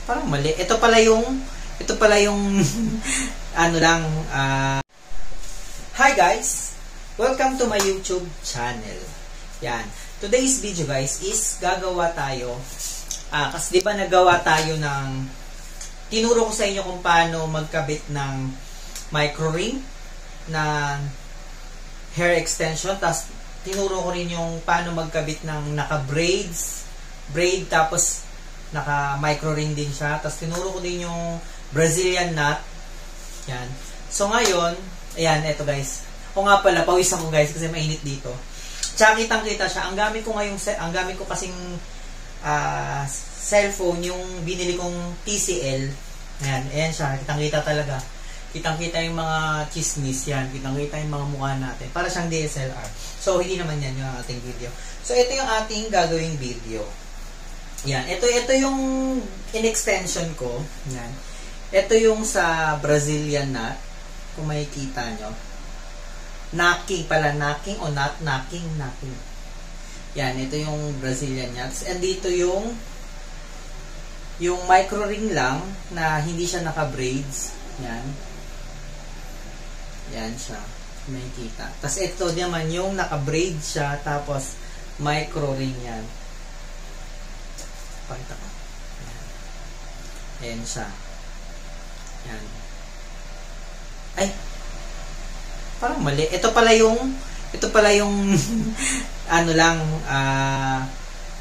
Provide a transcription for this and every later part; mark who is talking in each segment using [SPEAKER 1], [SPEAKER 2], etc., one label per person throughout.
[SPEAKER 1] Parang mali. Ito pala yung ano lang, Hi guys! Welcome to my YouTube channel. Yan. Today's video guys is gagawa tayo, kasi di ba nagawa tayo ng, tinuro ko sa inyo kung paano magkabit ng micro ring na hair extension, tapos tinuro ko rin yung paano magkabit ng braid, tapos naka micro ring din siya, tapos tinuro ko din yung Brazilian knot. Yan. So ngayon, ayan, eto guys. O nga pala, pawis ako guys kasi mainit dito. Tsaka kitang-kita siya. Ang gamit ko kasing cellphone, yung binili kong TCL. Ayan, ayan siya. Kitang-kita talaga. Kitang-kita yung mga chismis yan. Kitang-kita yung mga mukha natin. Para siyang DSLR. So, hindi naman yan yung ating video. So, ito yung ating gagawing video. Yan. Ito yung in-extension ko. Yan. Ito yung sa Brazilian knot. Kung makikita nyo. Knocking pala. Knocking o not knocking? Knocking. Yan. Ito yung Brazilian knots. And dito yung micro ring lang na hindi siya naka-braids. Yan. Yan siya. Makikita. Tapos ito naman yung naka-braid siya. Tapos micro ring yan. Pakita ko. Yan. Ayan siya. Yan. Ay! Parang mali. Ito pala yung ano lang,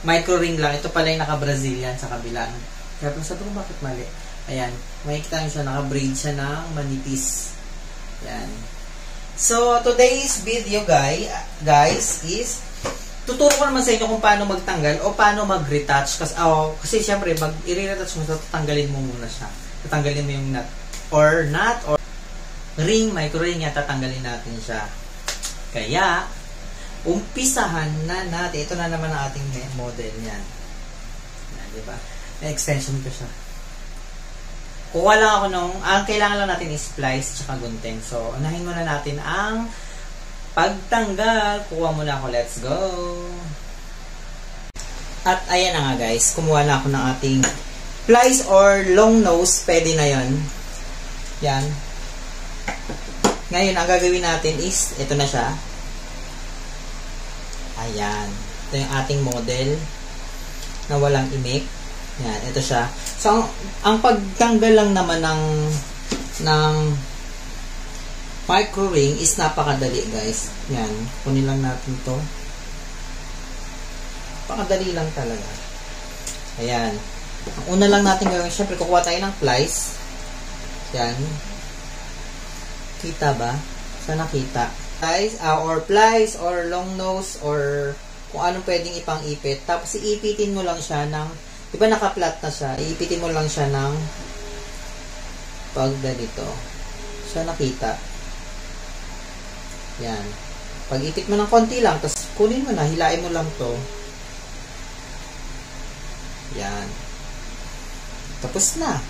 [SPEAKER 1] micro ring lang. Ito pala yung naka-Brazilian sa kabilang. Kaya pala sabi ko, bakit mali? Ayan. Makikita nyo siya, naka-braid siya ng manipis. Yan. So, today's video, guys, is tuturo ko naman sa inyo kung paano magtanggal o paano mag-retouch. Kasi syempre, i-retouch mo, tatanggalin mo muna siya. Tatanggalin mo yung nut or ring, micro ring, tatanggalin natin siya. Kaya, umpisahan na natin. Ito na naman ang ating model niyan. Yan, diba? Na-extension ko siya. Kuha lang ako ang kailangan lang natin is splice tsaka gunting. So, unahin muna natin ang pagtanggal. Kuha muna ako. Let's go! At ayan na nga guys. Kumuha na ako ng ating plies or long nose. Pwede na yon. Yan. Ngayon, ang gagawin natin is, ito na siya. Ayan. Ito yung ating model na walang imik. Yan, ito siya. So, ang pagtanggal lang naman ng micro ring is napakadali, guys. Yan. Kunin lang natin to. Napakadali lang talaga. Ayan. Ang una lang natin gawin, syempre, kukuha tayo ng plies. Yan. Kita ba? Sana kita. Plies or long nose or kung anong pwedeng ipang-ipit. Tapos iipitin mo lang siya ng, di ba naka-flat na siya? Iipitin mo lang siya ng pag ganito. Siya nakita. Yan. Pag-ipit mo ng konti lang, tapos kunin mo na, hilain mo lang to. Yan. Tapos na.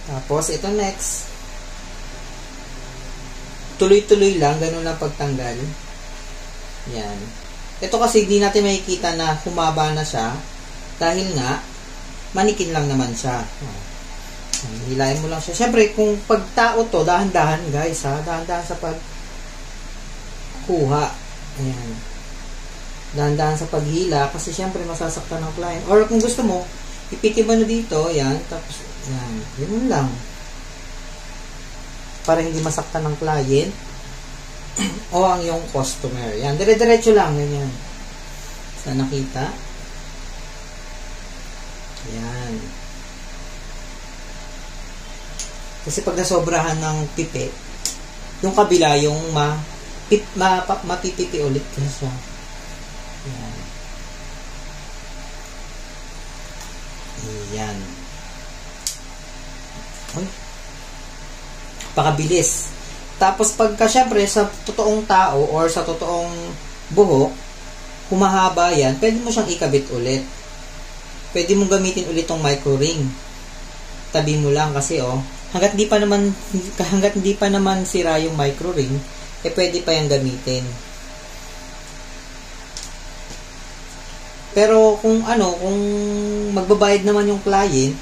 [SPEAKER 1] Tapos ito next. Tuloy-tuloy lang, ganun lang pagtanggal. Yan. Ito kasi hindi natin makikita na humaba na siya dahil nga manikin lang naman siya. Hilahin mo lang siya. Siyempre, kung pagtao to, dahan-dahan guys ha. Dahan-dahan sa pagkuha. Ayan. Dahan-dahan sa paghila kasi siyempre masasaktan ng client. Or kung gusto mo, ipitin mo na dito. Yan. Tapos, yan. Yun lang. Para hindi masaktan ng client o ang yung customer. Yan, dire-diretso lang. Ganyan. Sa nakita. Yan. Kasi pag nasobrahan ng pipi, yung kabila, yung mapipipi ulit kasi siya. Yan. Yan. Uy. Pakabilis. Tapos pagka syempre sa totoong tao or sa totoong buhok, humahaba yan, pwede mo siyang ikabit ulit. Pwede mong gamitin ulit tong micro ring. Tabi mo lang kasi hanggat hindi pa naman sira yung micro ring, pwede pa yang gamitin. Pero kung kung magbabayad naman yung client,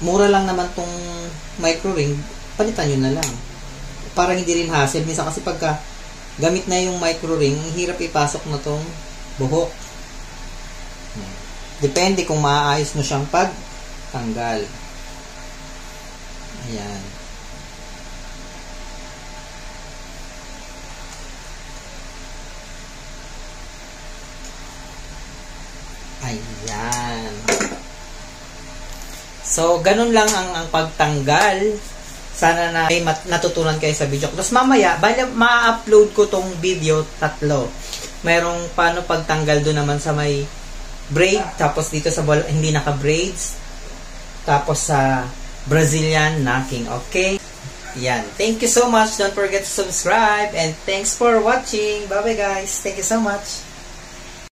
[SPEAKER 1] mura lang naman tong micro ring, palitan nyo na lang. Para hindi rin hassle. Minsan kasi pagka gamit na yung micro ring, ang hirap ipasok na tong buhok. Depende kung maaayos mo siyang pagtanggal. Ayan. Ayan. So, ganun lang ang pagtanggal. Sana na may natutunan kayo sa video ko. Tapos mamaya, ma-upload ko tong video 3. Merong paano pagtanggal doon naman sa may braid. Tapos dito sa hindi naka-braids. Tapos sa Brazilian knocking. Okay? Yan. Thank you so much. Don't forget to subscribe. And thanks for watching. Bye-bye guys. Thank you so much.